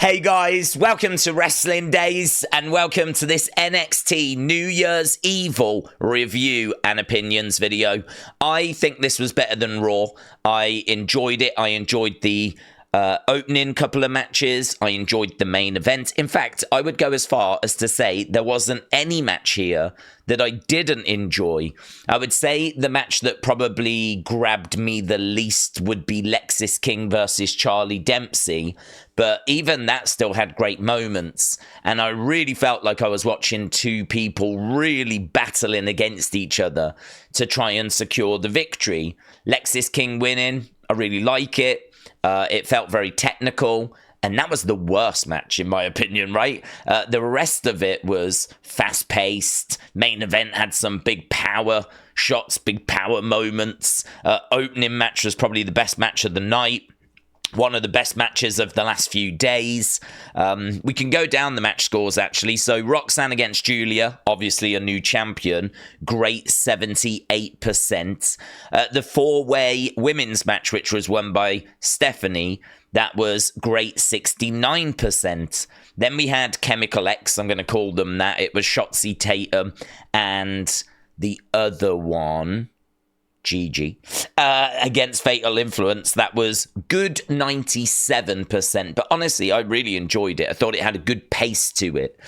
Hey guys, welcome to Wrestling Daze and welcome to this NXT New Year's Evil review and opinions video. I think this was better than Raw. I enjoyed it. I enjoyed the opening couple of matches. I enjoyed the main event. In fact, I would go as far as to say there wasn't any match here that I didn't enjoy. I would say the match that probably grabbed me the least would be Lexis King versus Charlie Dempsey. But even that still had great moments. And I really felt like I was watching two people really battling against each other to try and secure the victory. Lexis King winning, I really like it. It felt very technical, and that was the worst match, in my opinion, right? The rest of it was fast-paced. Main event had some big power shots, big power moments. Opening match was probably the best match of the night. One of the best matches of the last few days. We can go down the match scores, actually. So Roxanne against Giulia, obviously a new champion. Great 78%. The four-way women's match, which was won by Stephanie, that was great 69%. Then we had Chemical X, I'm going to call them that. It was Shotzi, Tatum, and the other one, Gigi, against Fatal Influence. That was good 97%. But honestly, I really enjoyed it. I thought it had a good pace to it.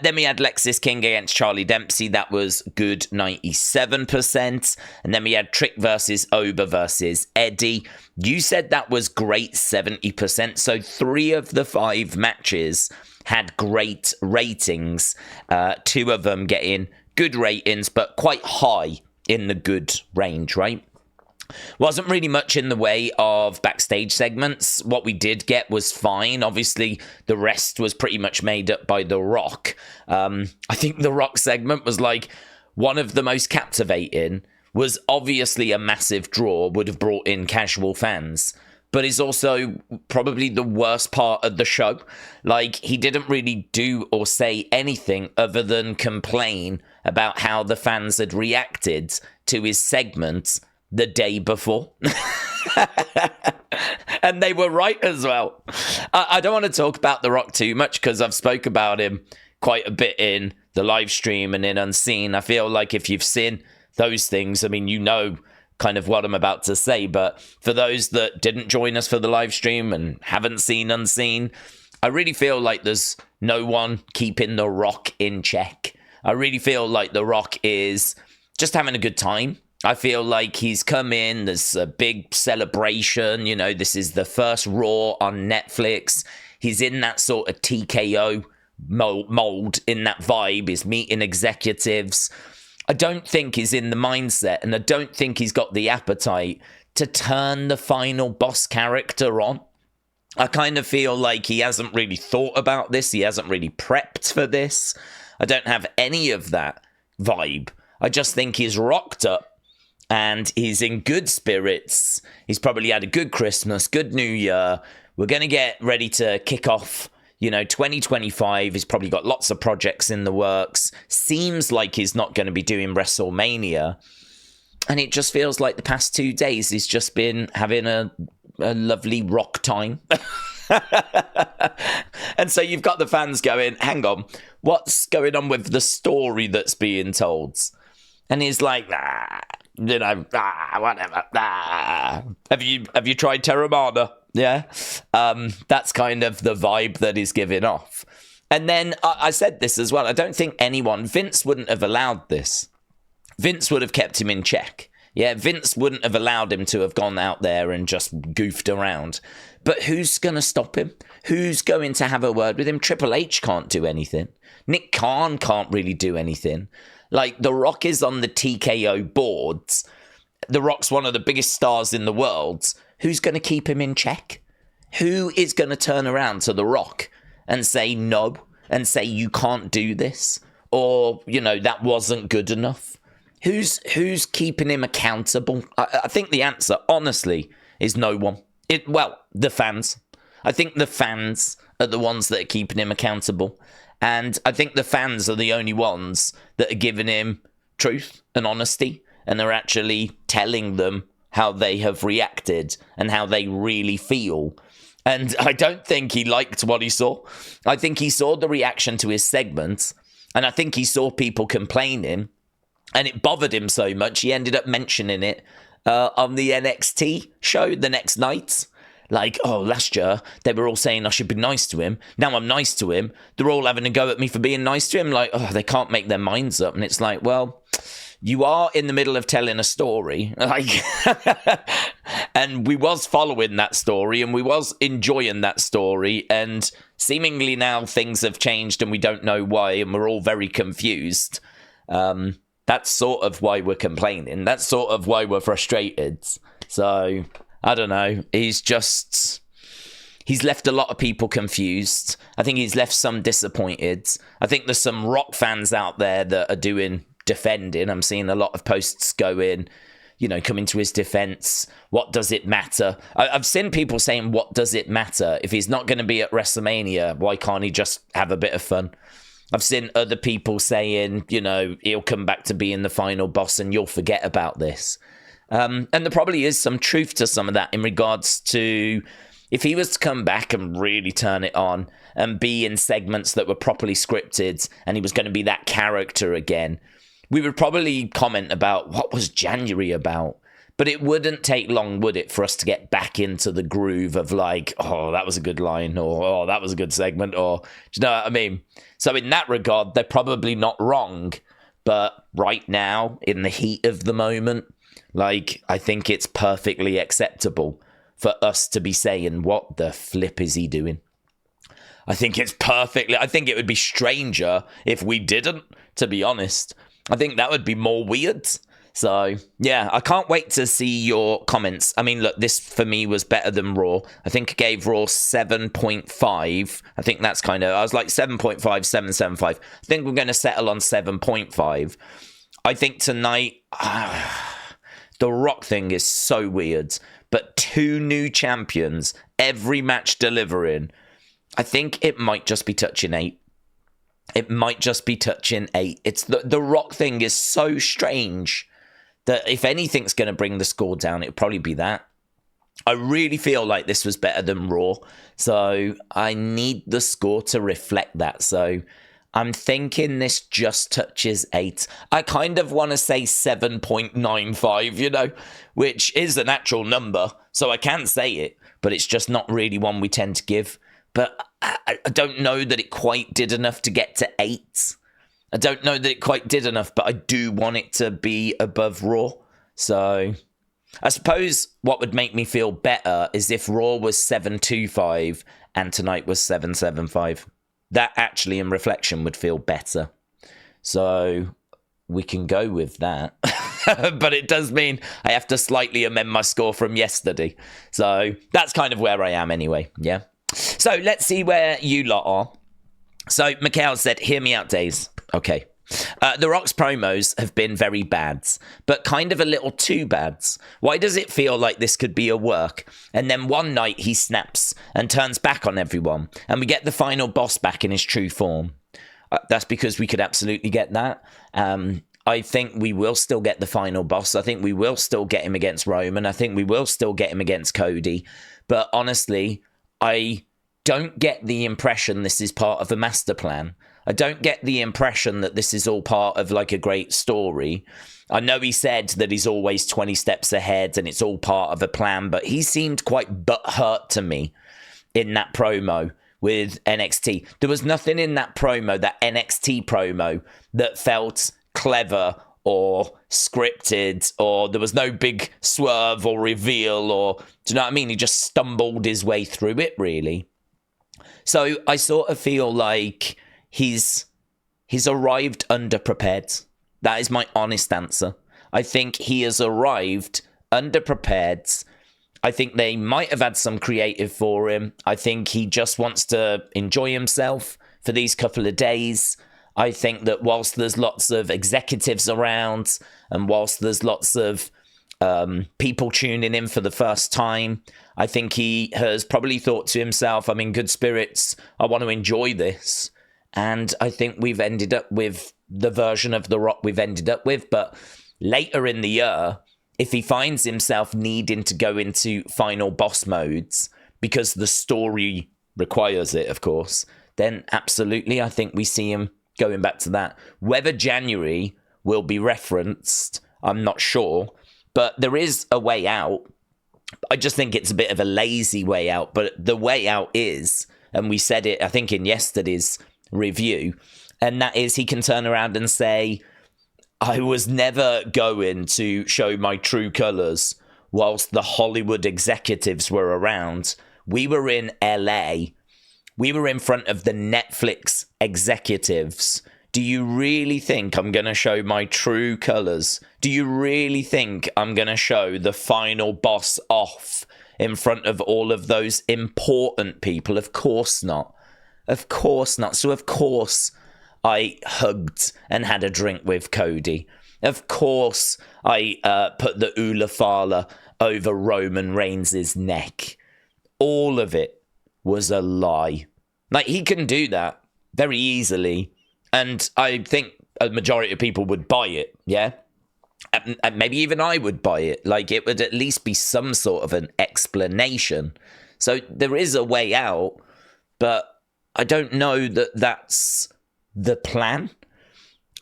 Then we had Lexis King against Charlie Dempsey. That was good 97%. And then we had Trick versus Oba versus Eddy. You said that was great 70%. So 3 of the 5 matches had great ratings. 2 of them getting good ratings, but quite high in the good range, right? Wasn't really much in the way of backstage segments. What we did get was fine. Obviously, the rest was pretty much made up by The Rock. I think The Rock segment was like one of the most captivating, was obviously a massive draw, would have brought in casual fans, but is also probably the worst part of the show. Like, he didn't really do or say anything other than complain about how the fans had reacted to his segment the day before. And they were right as well. I don't want to talk about The Rock too much because I've spoke about him quite a bit in the live stream and in Unseen. I feel like if you've seen those things, I mean, you know kind of what I'm about to say, but for those that didn't join us for the live stream and haven't seen Unseen, I really feel like there's no one keeping The Rock in check. I really feel like The Rock is just having a good time. I feel like he's come in, there's a big celebration, you know, this is the first Raw on Netflix. He's in that sort of TKO mold, in that vibe, he's meeting executives. I don't think he's in the mindset, and I don't think he's got the appetite to turn the final boss character on. I kind of feel like he hasn't really thought about this. He hasn't really prepped for this. I don't have any of that vibe. I just think he's rocked up and he's in good spirits. He's probably had a good Christmas, good New Year. We're going to get ready to kick off, 2025. He's probably got lots of projects in the works. Seems like he's not going to be doing WrestleMania. And it just feels like the past 2 days he's just been having a lovely rock time. And so you've got the fans going, hang on, what's going on with the story that's being told? And he's like, whatever. Have you tried Terramana? Yeah, that's kind of the vibe that he's giving off. And then I said this as well. I don't think Vince wouldn't have allowed this. Vince would have kept him in check. Yeah, Vince wouldn't have allowed him to have gone out there and just goofed around. But who's going to stop him? Who's going to have a word with him? Triple H can't do anything. Nick Khan can't really do anything. Like, The Rock is on the TKO boards. The Rock's one of the biggest stars in the world. Who's going to keep him in check? Who is going to turn around to The Rock and say no, and say you can't do this? Or, that wasn't good enough? Who's keeping him accountable? I think the answer, honestly, is no one. The fans. I think the fans are the ones that are keeping him accountable. And I think the fans are the only ones that are giving him truth and honesty. And they're actually telling them how they have reacted and how they really feel. And I don't think he liked what he saw. I think he saw the reaction to his segment, and I think he saw people complaining, and it bothered him so much, he ended up mentioning it on the NXT show the next night. Like, oh, last year, they were all saying I should be nice to him. Now I'm nice to him. They're all having a go at me for being nice to him. Like, oh, they can't make their minds up. And it's like, well, you are in the middle of telling a story. Like, and we was following that story, and we was enjoying that story. And seemingly now things have changed, and we don't know why, and we're all very confused. That's sort of why we're complaining. That's sort of why we're frustrated. So I don't know. He's left a lot of people confused. I think he's left some disappointed. I think there's some Rock fans out there that are doing defending. I'm seeing a lot of posts going, coming to his defense. What does it matter? I've seen people saying, what does it matter? If he's not going to be at WrestleMania, why can't he just have a bit of fun? I've seen other people saying, he'll come back to being the final boss and you'll forget about this. And there probably is some truth to some of that in regards to if he was to come back and really turn it on and be in segments that were properly scripted and he was going to be that character again, we would probably comment about what was January about. But it wouldn't take long, would it, for us to get back into the groove of like, oh, that was a good line, or oh, that was a good segment, or do you know what I mean? So in that regard, they're probably not wrong. But right now, in the heat of the moment, like, I think it's perfectly acceptable for us to be saying, what the flip is he doing? I think it would be stranger if we didn't, to be honest. I think that would be more weird. So, yeah, I can't wait to see your comments. I mean, look, this for me was better than Raw. I think I gave Raw 7.5. I think that's I was like 7.5, 7.75. I think we're going to settle on 7.5. I think tonight, the Rock thing is so weird. But 2 new champions, every match delivering. I think it might just be touching 8. It might just be touching 8. It's the Rock thing is so strange that if anything's going to bring the score down, it'd probably be that. I really feel like this was better than Raw, so I need the score to reflect that. So I'm thinking this just touches 8. I kind of want to say 7.95, which is an actual number, so I can say it, but it's just not really one we tend to give. But I don't know that it quite did enough to get to 8. I don't know that it quite did enough, but I do want it to be above Raw. So I suppose what would make me feel better is if Raw was 7.25 and tonight was 7.75. That actually, in reflection, would feel better. So we can go with that. But it does mean I have to slightly amend my score from yesterday. So that's kind of where I am anyway, yeah? So let's see where you lot are. So Mikhail said, hear me out, Daze. Okay. The Rock's promos have been very bad, but kind of a little too bad. Why does it feel like this could be a work? And then one night he snaps and turns back on everyone, and we get the final boss back in his true form. That's because we could absolutely get that. I think we will still get the final boss. I think we will still get him against Roman. I think we will still get him against Cody. But honestly, I don't get the impression this is part of a master plan. I don't get the impression that this is all part of like a great story. I know he said that he's always 20 steps ahead and it's all part of a plan, but he seemed quite butthurt to me in that promo with NXT. There was nothing in that promo, that NXT promo, that felt clever or scripted, or there was no big swerve or reveal, or do you know what I mean? He just stumbled his way through it, really. So I sort of feel like he's arrived underprepared. That is my honest answer. I think he has arrived underprepared. I think they might have had some creative for him. I think he just wants to enjoy himself for these couple of days. I think that whilst there's lots of executives around and whilst there's lots of people tuning in for the first time, I think he has probably thought to himself, I'm in good spirits, I want to enjoy this. And I think we've ended up with the version of The Rock we've ended up with. But later in the year, if he finds himself needing to go into final boss modes, because the story requires it, of course, then absolutely, I think we see him going back to that. Whether January will be referenced, I'm not sure, but there is a way out. I just think it's a bit of a lazy way out, but the way out is, and we said it, I think, in yesterday's review, and that is he can turn around and say, I was never going to show my true colours whilst the Hollywood executives were around. We were in LA. We were in front of the Netflix executives. Do you really think I'm going to show my true colours? Do you really think I'm going to show the final boss off in front of all of those important people? Of course not. Of course not. So of course I hugged and had a drink with Cody. Of course I put the Ula Fala over Roman Reigns' neck. All of it was a lie. Like, he can do that very easily. And I think a majority of people would buy it, yeah? And maybe even I would buy it. Like, it would at least be some sort of an explanation. So there is a way out, but I don't know that that's the plan.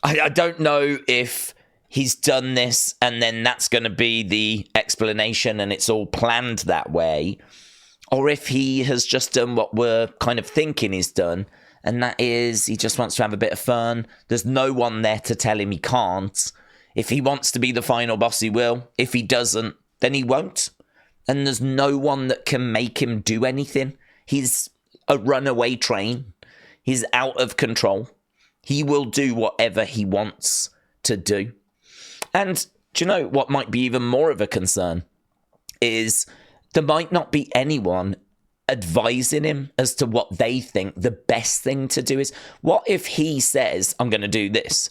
I don't know if he's done this and then that's going to be the explanation and it's all planned that way, or if he has just done what we're kind of thinking he's done, and that is he just wants to have a bit of fun. There's no one there to tell him he can't. If he wants to be the final boss, he will. If he doesn't, then he won't. And there's no one that can make him do anything. He's a runaway train. He's out of control. He will do whatever he wants to do. And do you know what might be even more of a concern is there might not be anyone advising him as to what they think the best thing to do is. What if he says, I'm going to do this,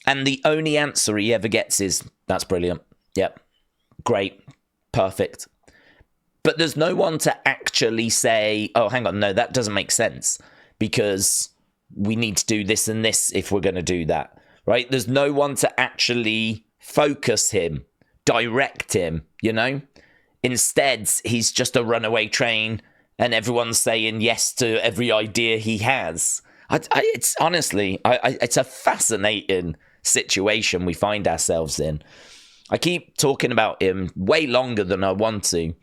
and the only answer he ever gets is, that's brilliant. Yep. Great. Perfect. But there's no one to actually say, oh, hang on, no, that doesn't make sense because we need to do this and this if we're going to do that, right? There's no one to actually focus him, direct him, you know? Instead, he's just a runaway train and everyone's saying yes to every idea he has. It's honestly, it's a fascinating situation we find ourselves in. I keep talking about him way longer than I want to,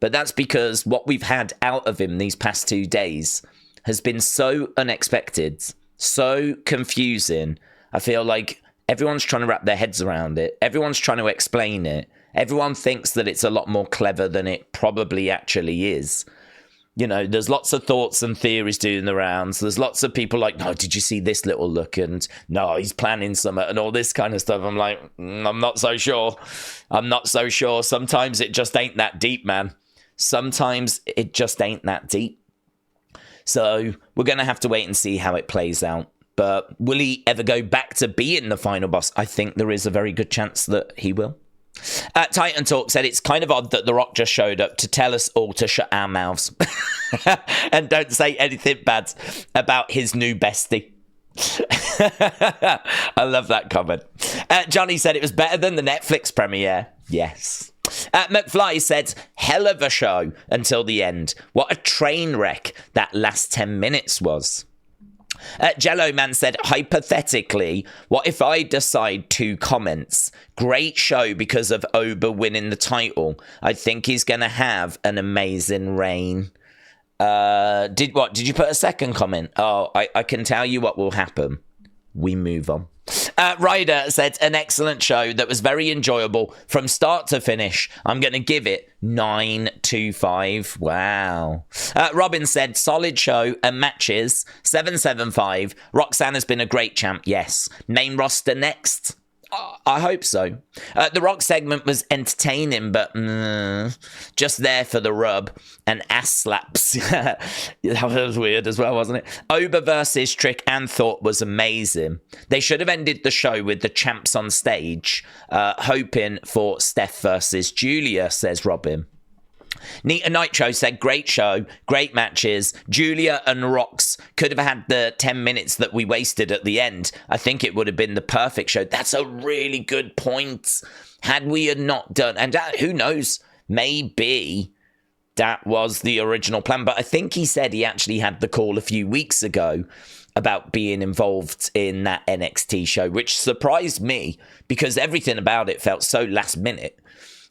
but that's because what we've had out of him these past 2 days has been so unexpected, so confusing. I feel like everyone's trying to wrap their heads around it. Everyone's trying to explain it. Everyone thinks that it's a lot more clever than it probably actually is. You know, there's lots of thoughts and theories doing the rounds. There's lots of people like, no, did you see this little look? And no, he's planning something and all this kind of stuff. I'm like, I'm not so sure. I'm not so sure. Sometimes it just ain't that deep, man. Sometimes it just ain't that deep. So we're going to have to wait and see how it plays out. But will he ever go back to being the final boss? I think there is a very good chance that he will. Titan Talk said it's kind of odd that The Rock just showed up to tell us all to shut our mouths and don't say anything bad about his new bestie. I love that comment. Johnny said it was better than the Netflix premiere. Yes. McFly said, hell of a show until the end. What a train wreck that last 10 minutes was. Jello Man said, hypothetically, what if I decide 2 comments? Great show because of Oba winning the title. I think he's going to have an amazing reign. Did you put a second comment? Oh, I can tell you what will happen. We move on. Ryder said, an excellent show that was very enjoyable from start to finish. I'm going to give it 9.25. Wow. Robin said, solid show and matches. 7.75. Roxanne has been a great champ. Yes. Main roster next. I hope so. The Rock segment was entertaining, but just there for the rub and ass slaps. That was weird as well, wasn't it? Oba versus Trick and Thorpe was amazing. They should have ended the show with the champs on stage, hoping for Steph versus Giulia, says Robin. Nita Nitro said, great show, great matches. Giulia and Rox could have had the 10 minutes that we wasted at the end. I think it would have been the perfect show. That's a really good point. Had we not done, and who knows, maybe that was the original plan. But I think he said he actually had the call a few weeks ago about being involved in that NXT show, which surprised me because everything about it felt so last minute.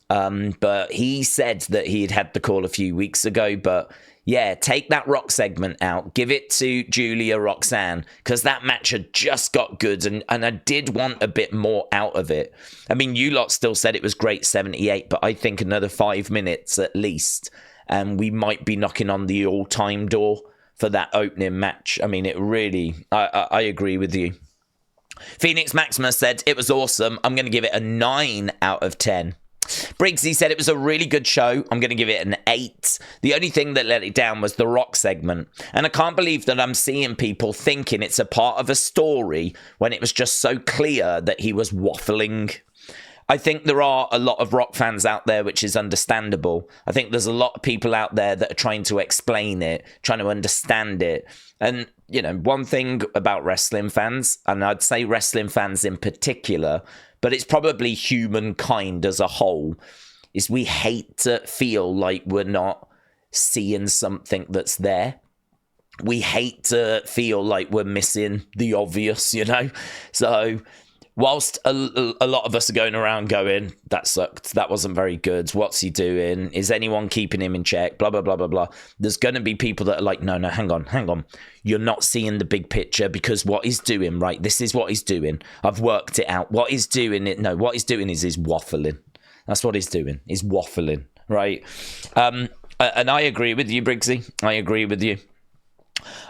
But he said that he had the call a few weeks ago. But yeah, take that Rock segment out, give it to Giulia, Roxanne, because that match had just got good, and I did want a bit more out of it. I mean, you lot still said it was great 78, but I think another 5 minutes at least, and we might be knocking on the all-time door for that opening match. I mean, it really, I agree with you. Phoenix Maximus said, it was awesome. I'm going to give it a 9 out of 10. Briggsy said it was a really good show. I'm going to give it an 8. The only thing that let it down was the Rock segment. And I can't believe that I'm seeing people thinking it's a part of a story when it was just so clear that he was waffling. I think there are a lot of Rock fans out there, which is understandable. I think there's a lot of people out there that are trying to explain it, trying to understand it. And, you know, one thing about wrestling fans, and I'd say wrestling fans in particular, but it's probably humankind as a whole, is we hate to feel like we're not seeing something that's there. We hate to feel like we're missing the obvious, you know? So whilst a lot of us are going around going, that sucked, that wasn't very good, what's he doing, is anyone keeping him in check, blah, blah, blah, blah, blah. There's going to be people that are like, no, hang on. You're not seeing the big picture because what he's doing, right, this is what he's doing. I've worked it out. What he's doing, what he's doing is he's waffling. That's what he's doing. He's waffling, right? And I agree with you, Briggsy. I agree with you.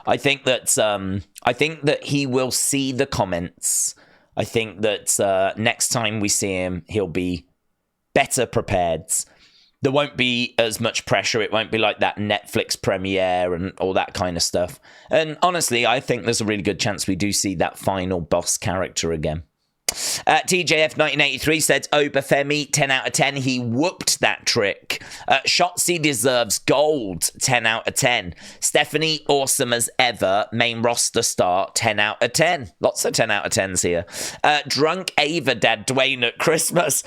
I think that he will see the comments. I think that next time we see him, he'll be better prepared. There won't be as much pressure. It won't be like that Netflix premiere and all that kind of stuff. And honestly, I think there's a really good chance we do see that final boss character again. TJF 1983 said, Oba Femi, 10 out of 10. He whooped that trick. Shotzi deserves gold, 10 out of 10. Stephanie, awesome as ever. Main roster star, 10 out of 10. Lots of 10 out of 10s here. Drunk Ava Dad Dwayne at Christmas,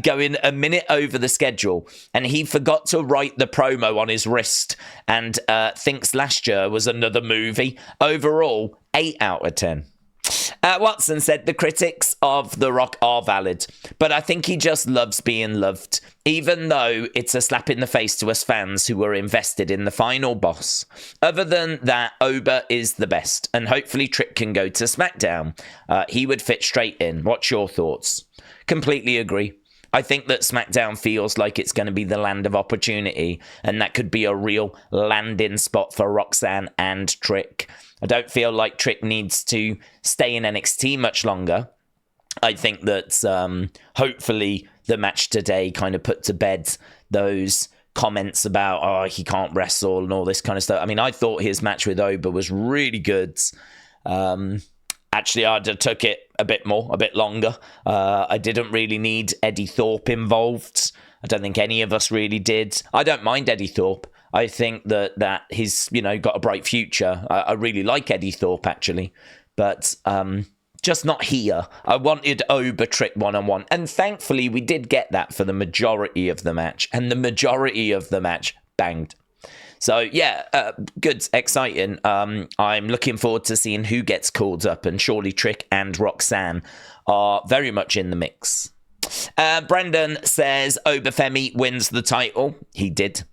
going a minute over the schedule. And he forgot to write the promo on his wrist and thinks last year was another movie. Overall, 8 out of 10. Watson said the critics of The Rock are valid, but I think he just loves being loved, even though it's a slap in the face to us fans who were invested in the final boss. Other than that, Oba is the best, and hopefully Trick can go to SmackDown. He would fit straight in. What's your thoughts? Completely agree. I think that SmackDown feels like it's going to be the land of opportunity, and that could be a real landing spot for Roxanne and Trick. I don't feel like Trick needs to stay in NXT much longer. I think that hopefully the match today kind of put to bed those comments about, he can't wrestle and all this kind of stuff. I mean, I thought his match with Oba was really good. Actually, I'd have took it a bit longer. I didn't really need Eddy Thorpe involved. I don't think any of us really did. I don't mind Eddy Thorpe. I think that he's, got a bright future. I really like Eddy Thorpe, actually. But just not here. I wanted Oba Trick one-on-one. And thankfully, we did get that for the majority of the match. And the majority of the match banged. So, yeah, good, exciting. I'm looking forward to seeing who gets called up. And surely Trick and Roxanne are very much in the mix. Brendan says Oba Femi wins the title. He did.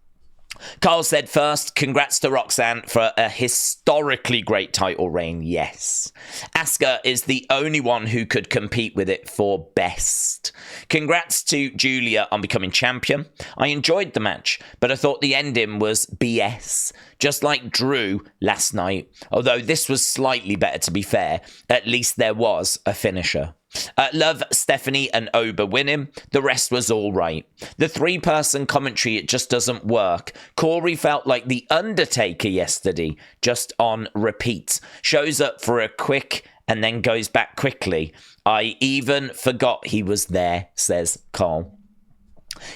Carl said first, congrats to Roxanne for a historically great title reign. Yes. Asuka is the only one who could compete with it for best. Congrats to Giulia on becoming champion. I enjoyed the match, but I thought the ending was BS. Just like Drew last night. Although this was slightly better, to be fair. At least there was a finisher. Love Stephanie and Oba winning. The rest was all right. The 3-person commentary, it just doesn't work. Corey felt like The Undertaker yesterday, just on repeat. Shows up for a quick and then goes back quickly. I even forgot he was there, says Carl.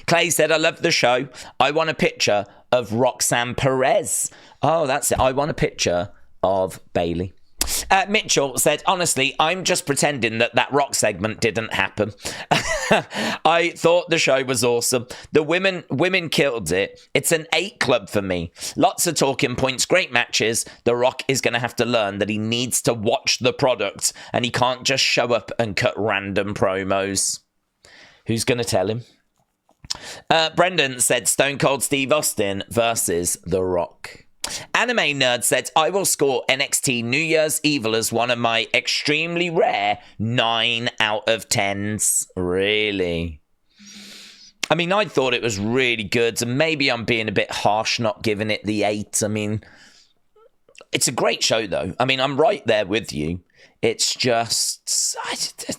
Clay said, I love the show. I want a picture of Roxanne Perez. Oh, that's it. I want a picture of Bailey. Mitchell said, honestly, I'm just pretending that Rock segment didn't happen. I thought the show was awesome. The women killed it. It's an 8 club for me. Lots of talking points, great matches. The Rock is going to have to learn that he needs to watch the product and he can't just show up and cut random promos. Who's going to tell him? Brendan said Stone Cold Steve Austin versus The Rock. Anime Nerd said, I will score NXT New Year's Evil as one of my extremely rare 9 out of 10s. Really? I mean, I thought it was really good, and maybe I'm being a bit harsh not giving it the 8. I mean, it's a great show, though. I mean, I'm right there with you. It's just,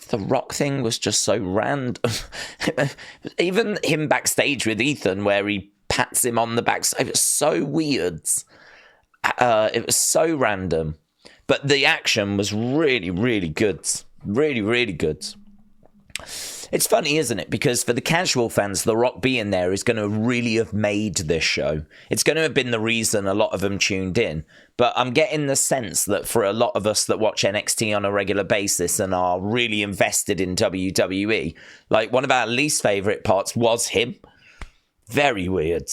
the Rock thing was just so random. Even him backstage with Ethan, where he pats him on the backside, it was so weird. It was so random. But the action was really, really good. Really, really good. It's funny, isn't it? Because for the casual fans, The Rock being there is going to really have made this show. It's going to have been the reason a lot of them tuned in. But I'm getting the sense that for a lot of us that watch NXT on a regular basis and are really invested in WWE, like one of our least favourite parts was him. Very weird.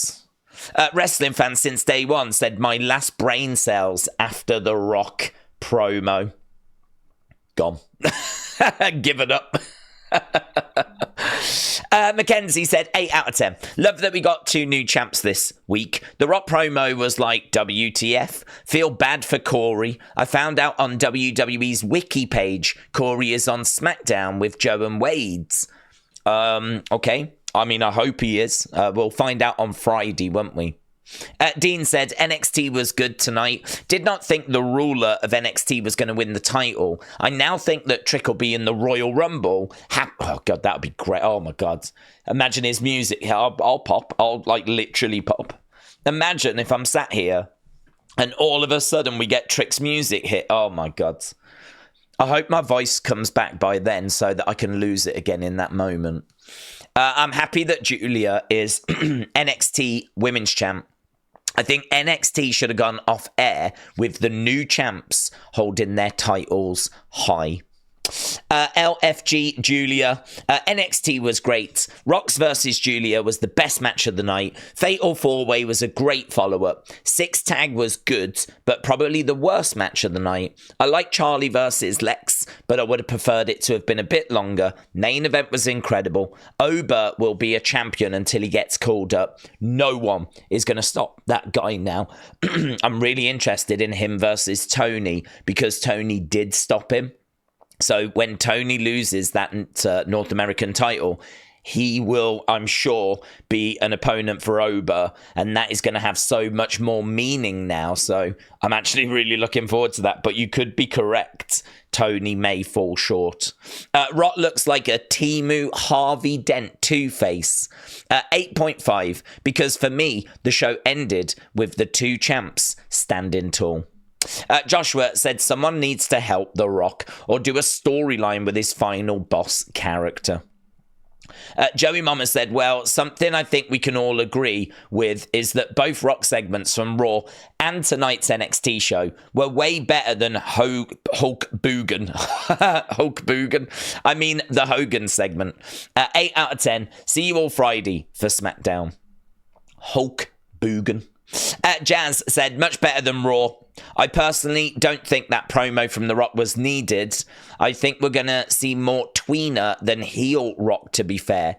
Wrestling fans since day one said my last brain cells after the Rock promo. Gone. Given up. Mackenzie said 8 out of 10. Love that we got 2 new champs this week. The Rock promo was like WTF. Feel bad for Corey. I found out on WWE's wiki page Corey is on SmackDown with Joe and Wade's. Okay. I mean, I hope he is. We'll find out on Friday, won't we? Dean said, NXT was good tonight. Did not think the ruler of NXT was going to win the title. I now think that Trick will be in the Royal Rumble. Oh, God, that would be great. Oh, my God. Imagine his music. I'll pop. I'll, like, literally pop. Imagine if I'm sat here and all of a sudden we get Trick's music hit. Oh, my God. I hope my voice comes back by then so that I can lose it again in that moment. I'm happy that Giulia is NXT Women's Champ. I think NXT should have gone off air with the new champs holding their titles high. LFG Giulia. NXT was great. Rox versus Giulia was the best match of the night. Fatal 4-Way was a great follow-up. 6 Tag was good, but probably the worst match of the night. I like Charlie versus Lex, but I would have preferred it to have been a bit longer. Main event was incredible. Oba will be a champion until he gets called up. No one is going to stop that guy now. I'm really interested in him versus Tony because Tony did stop him. So when Tony loses that North American title, he will, I'm sure, be an opponent for Oba, and that is going to have so much more meaning now. So I'm actually really looking forward to that. But you could be correct. Tony may fall short. Rot looks like a Timu Harvey Dent Two-Face. 8.5, because for me, the show ended with the 2 champs standing tall. Joshua said someone needs to help The Rock or do a storyline with his final boss character. Joey Mama said, well, something I think we can all agree with is that both Rock segments from Raw and tonight's NXT show were way better than Hulk Hogan. Hulk Hogan. I mean, the Hogan segment. 8 out of 10. See you all Friday for SmackDown. Hulk Hogan. Jazz said, much better than Raw. I personally don't think that promo from The Rock was needed. I think we're going to see more tweener than heel Rock, to be fair.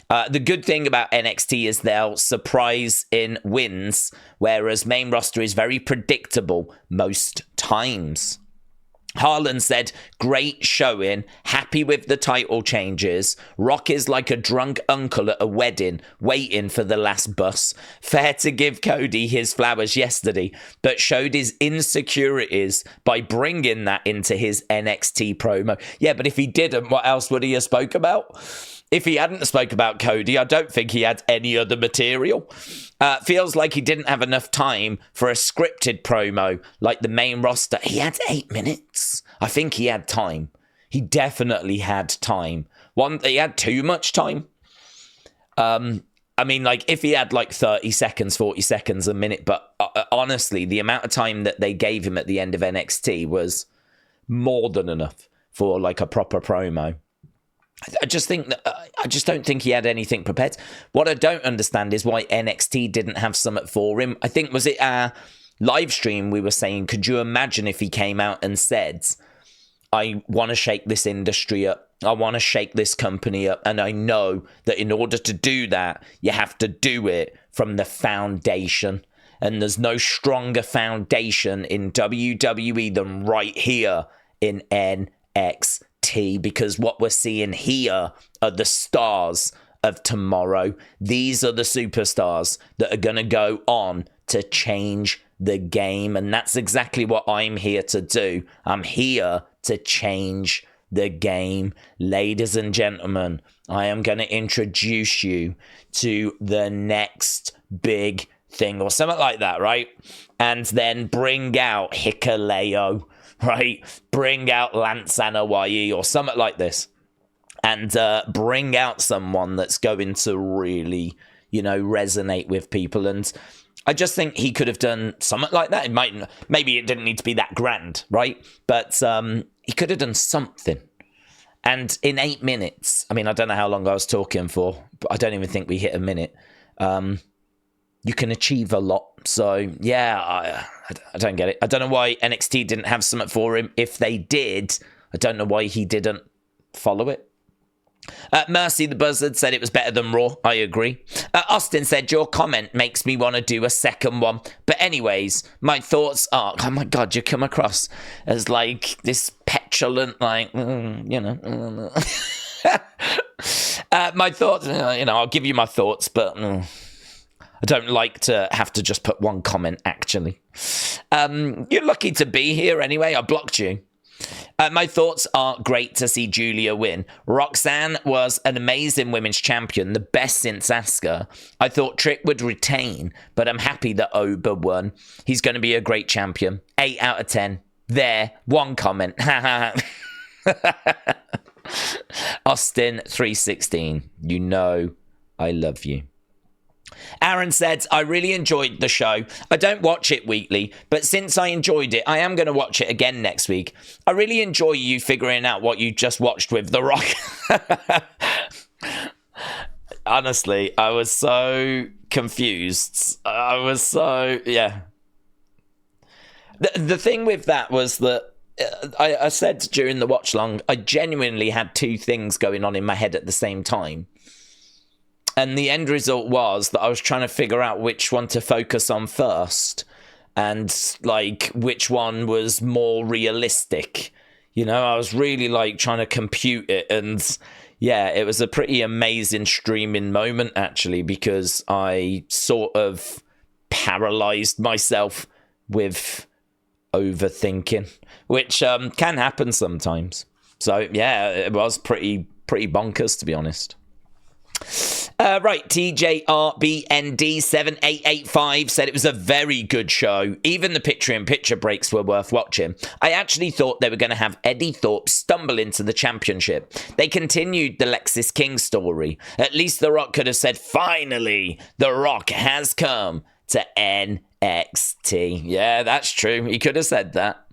The good thing about NXT is they'll surprise in wins, whereas main roster is very predictable most times. Harlan said, great showing, happy with the title changes. Rock is like a drunk uncle at a wedding, waiting for the last bus. Fair to give Cody his flowers yesterday, but showed his insecurities by bringing that into his NXT promo. Yeah, but if he didn't, what else would he have spoke about? If he hadn't spoke about Cody, I don't think he had any other material. Feels like he didn't have enough time for a scripted promo like the main roster. He had 8 minutes. I think he had time. He definitely had time. He had too much time. I mean, like, if he had like 30 seconds, 40 seconds a minute, but honestly, the amount of time that they gave him at the end of NXT was more than enough for like a proper promo. I just think that I just don't think he had anything prepared. What I don't understand is why NXT didn't have something for him. I think, was it our live stream we were saying, could you imagine if he came out and said, I want to shake this industry up, I want to shake this company up, and I know that in order to do that, you have to do it from the foundation. And there's no stronger foundation in WWE than right here in NXT, because what we're seeing here are the stars of tomorrow. These are the superstars that are going to go on to change the game, and that's exactly what I'm here to do. I'm here to change the game. Ladies and gentlemen, I am going to introduce you to the next big thing, or something like that, right? And then bring out Hikuleo, right? Bring out Lance Anoa'i or something like this, and bring out someone that's going to really, resonate with people. And I just think he could have done something like that. Maybe it didn't need to be that grand, right? But he could have done something. And in 8 minutes, I don't know how long I was talking for, but I don't even think we hit a minute. You can achieve a lot. So, yeah, I don't get it. I don't know why NXT didn't have something for him. If they did, I don't know why he didn't follow it. Mercy the Buzzard said it was better than Raw. I agree. Austin said, your comment makes me want to do a second one. But anyways, my thoughts are, oh my God, you come across as like this petulant, like, my thoughts, I'll give you my thoughts, but I don't like to have to just put one comment, actually. You're lucky to be here anyway. I blocked you. My thoughts are great to see Giulia win. Roxanne was an amazing women's champion, the best since Asuka. I thought Trick would retain, but I'm happy that Oba won. He's going to be a great champion. 8 out of 10. There, one comment. Austin 316. You know I love you. Aaron said, I really enjoyed the show. I don't watch it weekly, but since I enjoyed it, I am going to watch it again next week. I really enjoy you figuring out what you just watched with The Rock. Honestly, I was so confused. Yeah. The thing with that was that I said during the watch long, I genuinely had two things going on in my head at the same time. And the end result was that I was trying to figure out which one to focus on first and, like, which one was more realistic. I was really, like, trying to compute it. And, yeah, it was a pretty amazing streaming moment, actually, because I sort of paralyzed myself with overthinking, which can happen sometimes. So, yeah, it was pretty bonkers, to be honest. Right, TJRBND7885 said it was a very good show. Even the picture-in-picture breaks were worth watching. I actually thought they were going to have Eddy Thorpe stumble into the championship. They continued the Lexis King story. At least The Rock could have said, finally, The Rock has come to NXT. Yeah, that's true. He could have said that.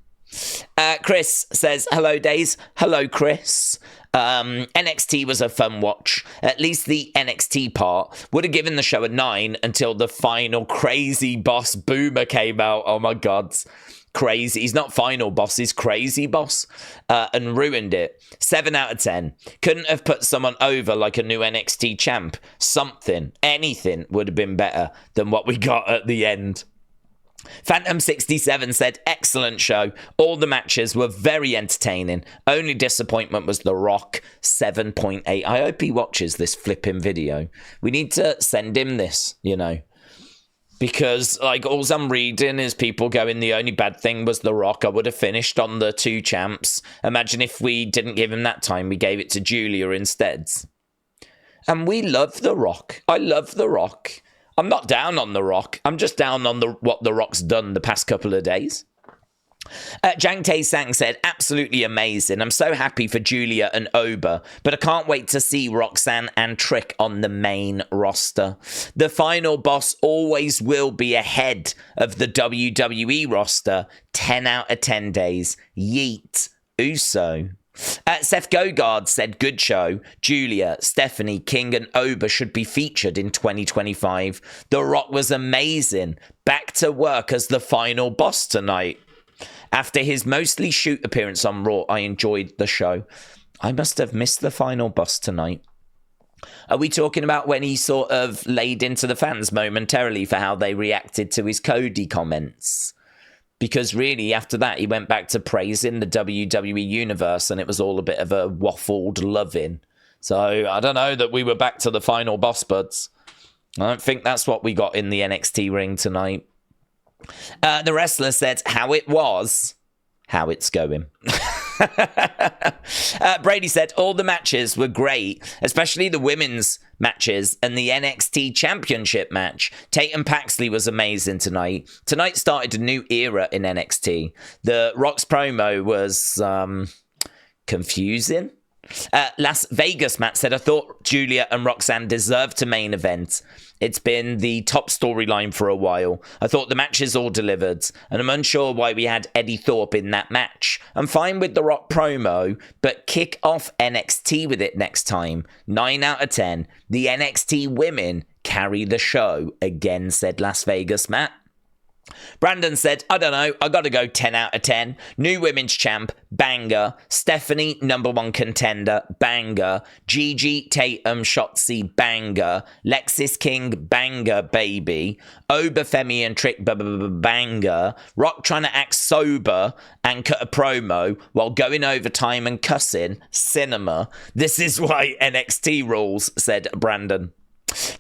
Chris says, hello, Daze. Hello, Chris. NXT was a fun watch. At least the NXT part would have given the show a 9 until the final crazy boss Boomer came out. Oh my God. Crazy. He's not final boss, he's crazy boss. And ruined it. 7 out of 10. Couldn't have put someone over like a new NXT champ. Something, anything would have been better than what we got at the end. Phantom67 said, excellent show. All the matches were very entertaining. Only disappointment was The Rock, 7.8. I hope he watches this flipping video. We need to send him this, because, like, all I'm reading is people going, the only bad thing was The Rock. I would have finished on the 2 champs. Imagine if we didn't give him that time. We gave it to Giulia instead. And we love The Rock. I love The Rock. I'm not down on The Rock. I'm just down on what The Rock's done the past couple of days. Jang Tae Sang said, absolutely amazing. I'm so happy for Giulia and Oba, but I can't wait to see Roxanne and Trick on the main roster. The final boss always will be ahead of the WWE roster. 10 out of 10 days. Yeet. Uso. Seth Gogard said, good show. Giulia, Stephanie, King and Oba should be featured in 2025. The Rock was amazing. Back to work as the final boss tonight. After his mostly shoot appearance on Raw, I enjoyed the show. I must have missed the final boss tonight. Are we talking about when he sort of laid into the fans momentarily for how they reacted to his Cody comments? Because really, after that, he went back to praising the WWE Universe, and it was all a bit of a waffled loving. So, I don't know that we were back to the final boss buds. I don't think that's what we got in the NXT ring tonight. The wrestler said, how it was, how it's going. Brady said, all the matches were great, especially the women's matches and the NXT Championship match. Tatum Paxley was amazing tonight. Tonight started a new era in NXT. The Rock's promo was confusing. Las Vegas Matt said, I thought Giulia and Roxanne deserved to main event. It's been the top storyline for a while. I thought the matches all delivered, and I'm unsure why we had Eddy Thorpe in that match. I'm fine with the Rock promo, but kick off NXT with it next time. 9 out of 10. The NXT women carry the show, again said Las Vegas Matt. Brandon said, I don't know, I gotta go 10 out of 10. New women's champ, banger. Stephanie, number one contender, banger. Gigi, Tatum, Shotzi, banger. Lexis King, banger, baby. Oba, Femi and Trick, banger. Rock trying to act sober and cut a promo while going over time and cussing, cinema. This is why NXT rules, said Brandon.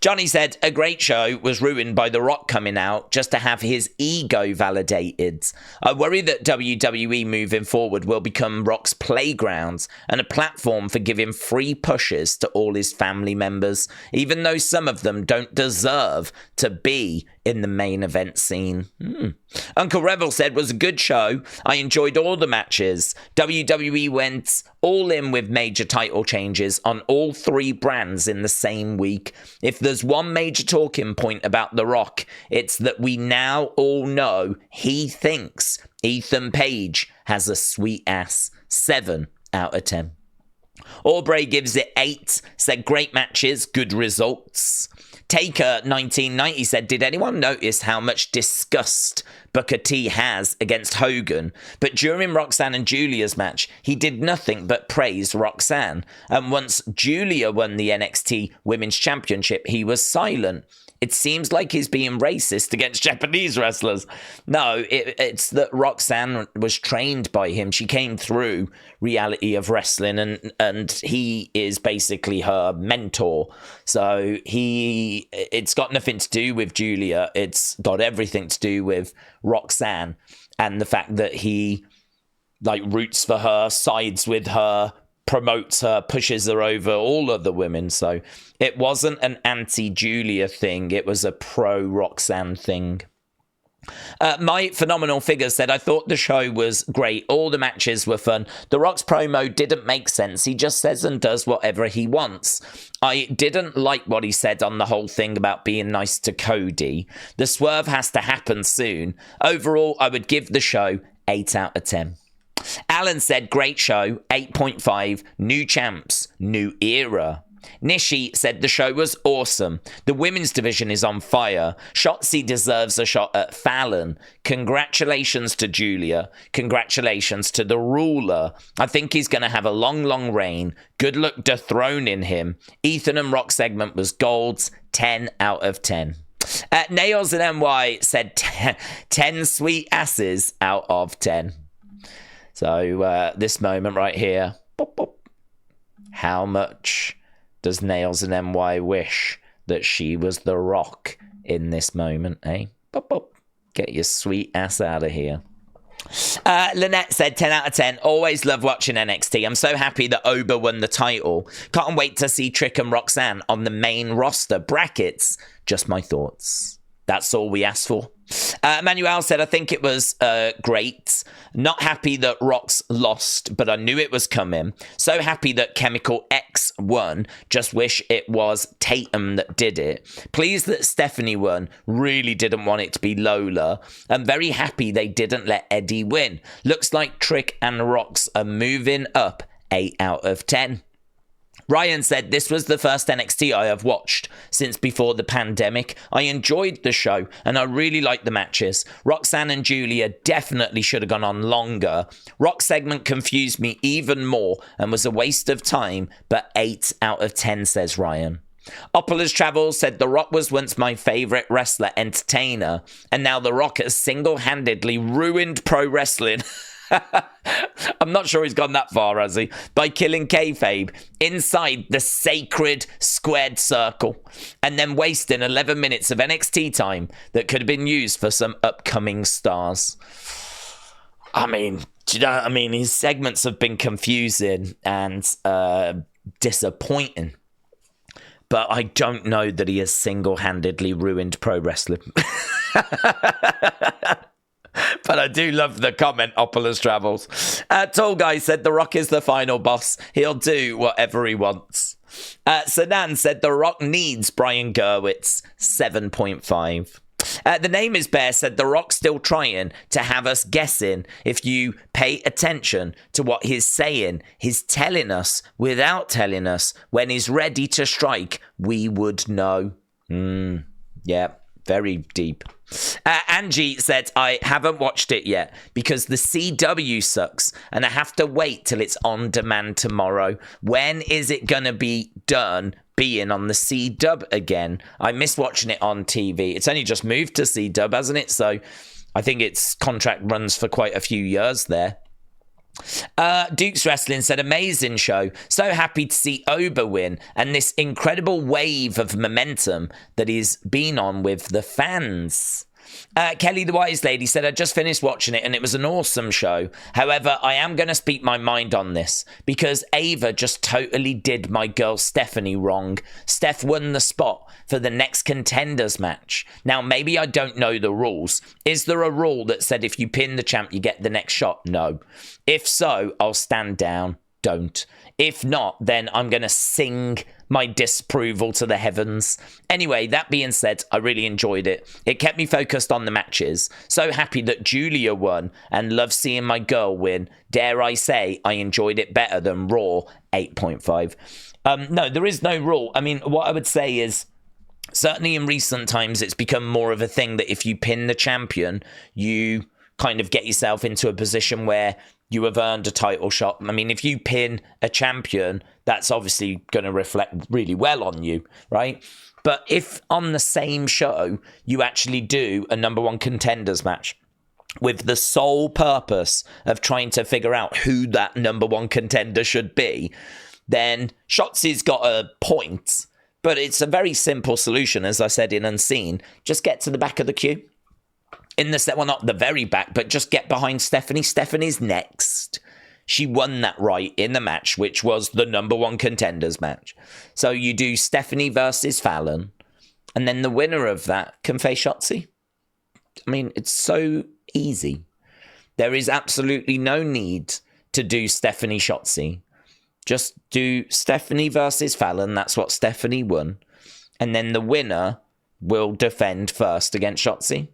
Johnny said, a great show was ruined by The Rock coming out just to have his ego validated. I worry that WWE moving forward will become Rock's playgrounds and a platform for giving free pushes to all his family members, even though some of them don't deserve to be in the main event scene. Uncle Revel said, was a good show. I enjoyed all the matches. WWE went all in with major title changes on all three brands in the same week. If there's one major talking point about The Rock, it's that we now all know he thinks Ethan Page has a sweet ass. 7 out of 10. Aubrey gives it 8, said great matches, good results. Taker 1990 said, did anyone notice how much disgust Booker T has against Hogan? But during Roxanne and Giulia's match, he did nothing but praise Roxanne. And once Giulia won the NXT Women's Championship, he was silent. It seems like he's being racist against Japanese wrestlers. No, it's that Roxanne was trained by him. She came through reality of wrestling, and he is basically her mentor. So it's got nothing to do with Giulia. It's got everything to do with Roxanne and the fact that he roots for her, sides with her, promotes her, pushes her over all of the women. So it wasn't an anti-Giulia thing. It was a pro-Roxanne thing. My Phenomenal Figure said, I thought the show was great. All the matches were fun. The Rock's promo didn't make sense. He just says and does whatever he wants. I didn't like what he said on the whole thing about being nice to Cody. The swerve has to happen soon. Overall, I would give the show 8 out of 10. Alan said, great show, 8.5, new champs, new era. Nishi said the show was awesome. The women's division is on fire. Shotzi deserves a shot at Fallon. Congratulations to Giulia. Congratulations to the ruler. I think he's going to have a long, long reign. Good luck dethroning him. Ethan and Rock segment was golds, 10 out of 10. Nails and NY said 10 sweet asses out of 10. So this moment right here, boop, boop. How much does Nails and NY wish that she was The Rock in this moment, eh? Boop, boop. Get your sweet ass out of here. Lynette said 10 out of 10. Always love watching NXT. I'm so happy that Oba won the title. Can't wait to see Trick and Roxanne on the main roster. Brackets, just my thoughts. That's all we asked for. Emmanuel said, I think it was great. Not happy that Rox lost, but I knew it was coming. So happy that Chemical X won. Just wish it was Tatum that did it. Pleased that Stephanie won. Really didn't want it to be Lola. I'm very happy they didn't let Eddy win. Looks like Trick and Rox are moving up 8 out of 10. Ryan said, this was the first NXT I have watched since before the pandemic. I enjoyed the show and I really liked the matches. Roxanne and Giulia definitely should have gone on longer. Rock segment confused me even more and was a waste of time, but 8 out of 10, says Ryan. Opula's Travels said, The Rock was once my favourite wrestler entertainer, and now The Rock has single-handedly ruined pro wrestling. I'm not sure he's gone that far, has he? By killing kayfabe inside the sacred squared circle and then wasting 11 minutes of NXT time that could have been used for some upcoming stars. I mean, do you know what I mean? His segments have been confusing and disappointing. But I don't know that he has single-handedly ruined pro wrestling. But I do love the comment, Opula's Travels. Tall Guy said, The Rock is the final boss. He'll do whatever he wants. Sedan said, The Rock needs Brian Gerwitz, 7.5. The Name is Bear said, The Rock's still trying to have us guessing. If you pay attention to what he's saying, he's telling us without telling us. When he's ready to strike, we would know. Yeah, very deep. Angie said, I haven't watched it yet because the CW sucks and I have to wait till it's on demand tomorrow. When is it going to be done being on the CW again? I miss watching it on TV. It's only just moved to CW, hasn't it? So I think its contract runs for quite a few years there. Duke's Wrestling said, amazing show. So happy to see Oba win and this incredible wave of momentum that he's been on with the fans. Kelly the Wise Lady said, I just finished watching it and it was an awesome show. However, I am going to speak my mind on this because Ava just totally did my girl Stephanie wrong. Steph won the spot for the next contenders match. Now, maybe I don't know the rules. Is there a rule that said if you pin the champ, you get the next shot? No. If so, I'll stand down. Don't. If not, then I'm going to sing my disapproval to the heavens. Anyway, that being said, I really enjoyed it. It kept me focused on the matches. So happy that Giulia won and love seeing my girl win. Dare I say, I enjoyed it better than Raw, 8.5. No, there is no rule. I mean, what I would say is, certainly in recent times, it's become more of a thing that if you pin the champion, you kind of get yourself into a position where you have earned a title shot. I mean, if you pin a champion, that's obviously going to reflect really well on you, right? But if on the same show, you actually do a number one contenders match with the sole purpose of trying to figure out who that number one contender should be, then Shotzi's got a point, but it's a very simple solution, as I said in Unseen. Just get to the back of the queue. In the set, well, not the very back, but just get behind Stephanie. Stephanie's next. She won that right in the match, which was the number one contenders match. So you do Stephanie versus Fallon, and then the winner of that can face Shotzi. I mean, it's so easy. There is absolutely no need to do Stephanie Shotzi. Just do Stephanie versus Fallon. That's what Stephanie won. And then the winner will defend first against Shotzi.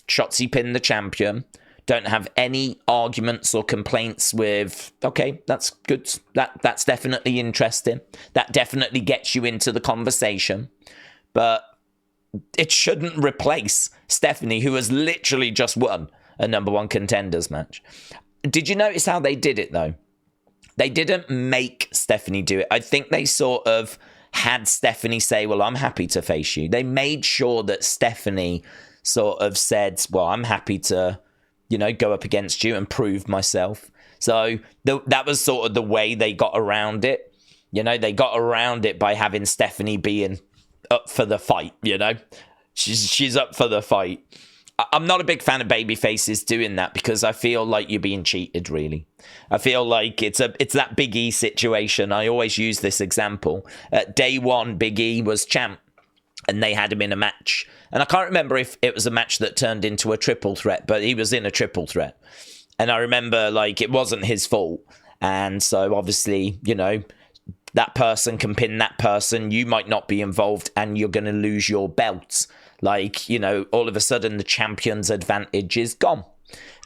Shotzi pinned the champion. Don't have any arguments or complaints with, okay, that's good. That's definitely interesting. That definitely gets you into the conversation. But it shouldn't replace Stephanie, who has literally just won a number one contenders match. Did you notice how they did it, though? They didn't make Stephanie do it. I think they sort of had Stephanie say, well, I'm happy to face you. They made sure that Stephanie sort of said, well, I'm happy to, go up against you and prove myself. So that was sort of the way they got around it. They got around it by having Stephanie being up for the fight, She's up for the fight. I'm not a big fan of baby faces doing that because I feel like you're being cheated, really. I feel like it's that Big E situation. I always use this example. At day one, Big E was champ. and they had him in a match. And I can't remember if it was a match that turned into a triple threat, but he was in a triple threat. And I remember, like, it wasn't his fault. And so, obviously, you know, that person can pin that person. You might not be involved, and you're going to lose your belt. Like, you know, all of a sudden, the champion's advantage is gone.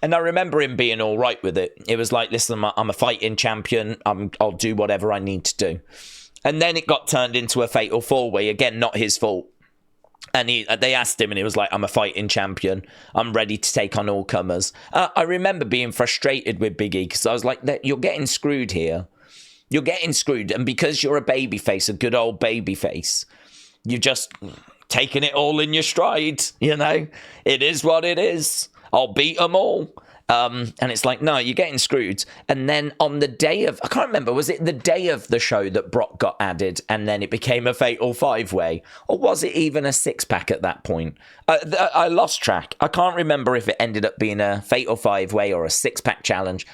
And I remember him being all right with it. It was like, listen, I'm a fighting champion. I'll do whatever I need to do. And then it got turned into a fatal four-way. Again, not his fault. And they asked him, and he was like, I'm a fighting champion. I'm ready to take on all comers. I remember being frustrated with Big E, because I was like, you're getting screwed here. You're getting screwed. And because you're a babyface, a good old babyface, you've just taken it all in your stride. You know, it is what it is. I'll beat them all. And it's like, no, you're getting screwed. And then on the day of, I can't remember, was it the day of the show that Brock got added and then it became a fatal five-way? Or was it even a six-pack at that point? I lost track. I can't remember if it ended up being a fatal five-way or a six-pack challenge.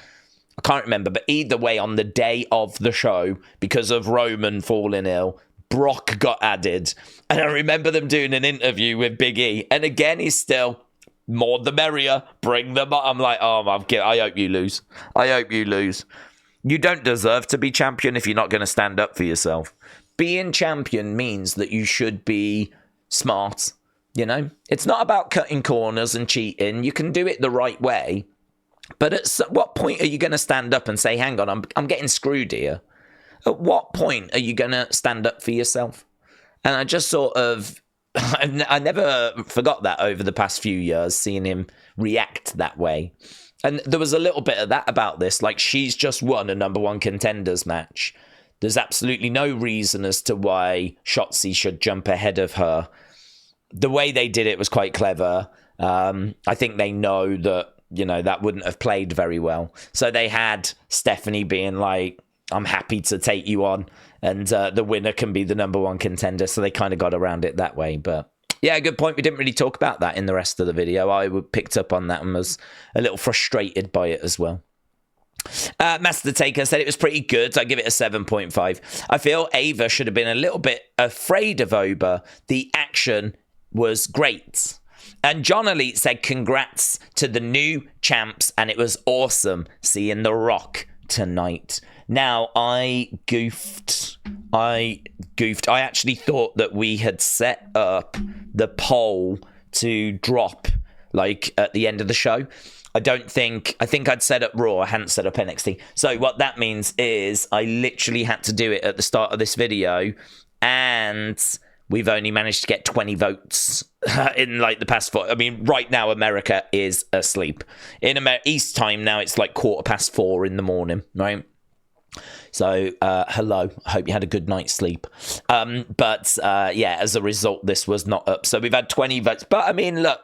I can't remember. But either way, on the day of the show, because of Roman falling ill, Brock got added. And I remember them doing an interview with Big E. And again, he's still... more the merrier. Bring them up. I'm like, I hope you lose. I hope you lose. You don't deserve to be champion if you're not going to stand up for yourself. Being champion means that you should be smart. You know, it's not about cutting corners and cheating. You can do it the right way. But at what point are you going to stand up and say, hang on, I'm getting screwed here? At what point are you going to stand up for yourself? And I just sort of... I never forgot that over the past few years, seeing him react that way. And there was a little bit of that about this. Like, she's just won a number one contenders match. There's absolutely no reason as to why Shotzi should jump ahead of her. The way they did it was quite clever. I think they know that, you know, that wouldn't have played very well. So they had Stephanie being like, I'm happy to take you on. And the winner can be the number one contender. So they kind of got around it that way. But yeah, good point. We didn't really talk about that in the rest of the video. I picked up on that and was a little frustrated by it as well. Master Taker said it was pretty good. I give it a 7.5. I feel Ava should have been a little bit afraid of Oba. The action was great. And John Elite said congrats to the new champs. And it was awesome seeing The Rock tonight. Now, I goofed. I actually thought that we had set up the poll to drop, like, at the end of the show. I think I'd set up Raw. I hadn't set up NXT. So what that means is I literally had to do it at the start of this video, and we've only managed to get 20 votes in, like, the past 4. I mean, right now, America is asleep. In East time now, it's like 4:15 in the morning, right? So, hello. I hope you had a good night's sleep. But as a result, this was not up. So we've had 20 votes. But, I mean, look,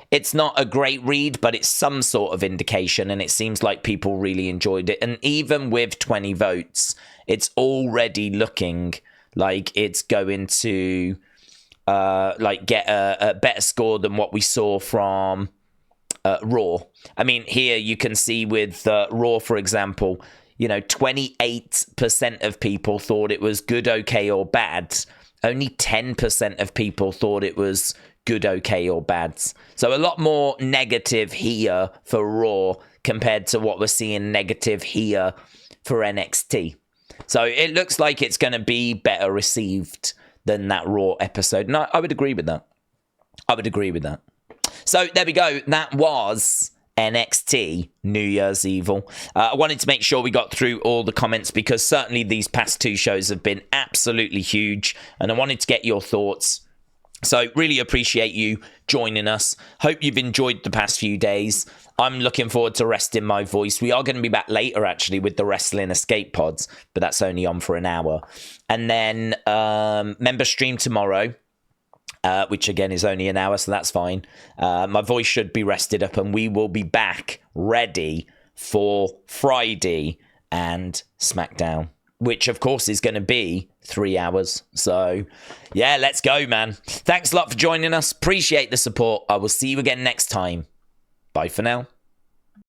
it's not a great read, but it's some sort of indication. And it seems like people really enjoyed it. And even with 20 votes, it's already looking like it's going to get a better score than what we saw from Raw. I mean, here you can see with Raw, for example... You know, 28% of people thought it was good, okay, or bad. Only 10% of people thought it was good, okay, or bad. So a lot more negative here for Raw compared to what we're seeing negative here for NXT. So it looks like it's going to be better received than that Raw episode. And I would agree with that. So there we go. That was... NXT New Year's Evil. I wanted to make sure we got through all the comments because certainly these past 2 shows have been absolutely huge and I wanted to get your thoughts. So really appreciate you joining us. Hope you've enjoyed the past few days. I'm looking forward to resting my voice. We are going to be back later actually with the Wrestling Escape Pods, but that's only on for an hour. And then member stream tomorrow. Which again is only an hour, so that's fine. My voice should be rested up and we will be back ready for Friday and SmackDown, which of course is going to be 3 hours. So yeah, let's go, man. Thanks a lot for joining us. Appreciate the support. I will see you again next time. Bye for now.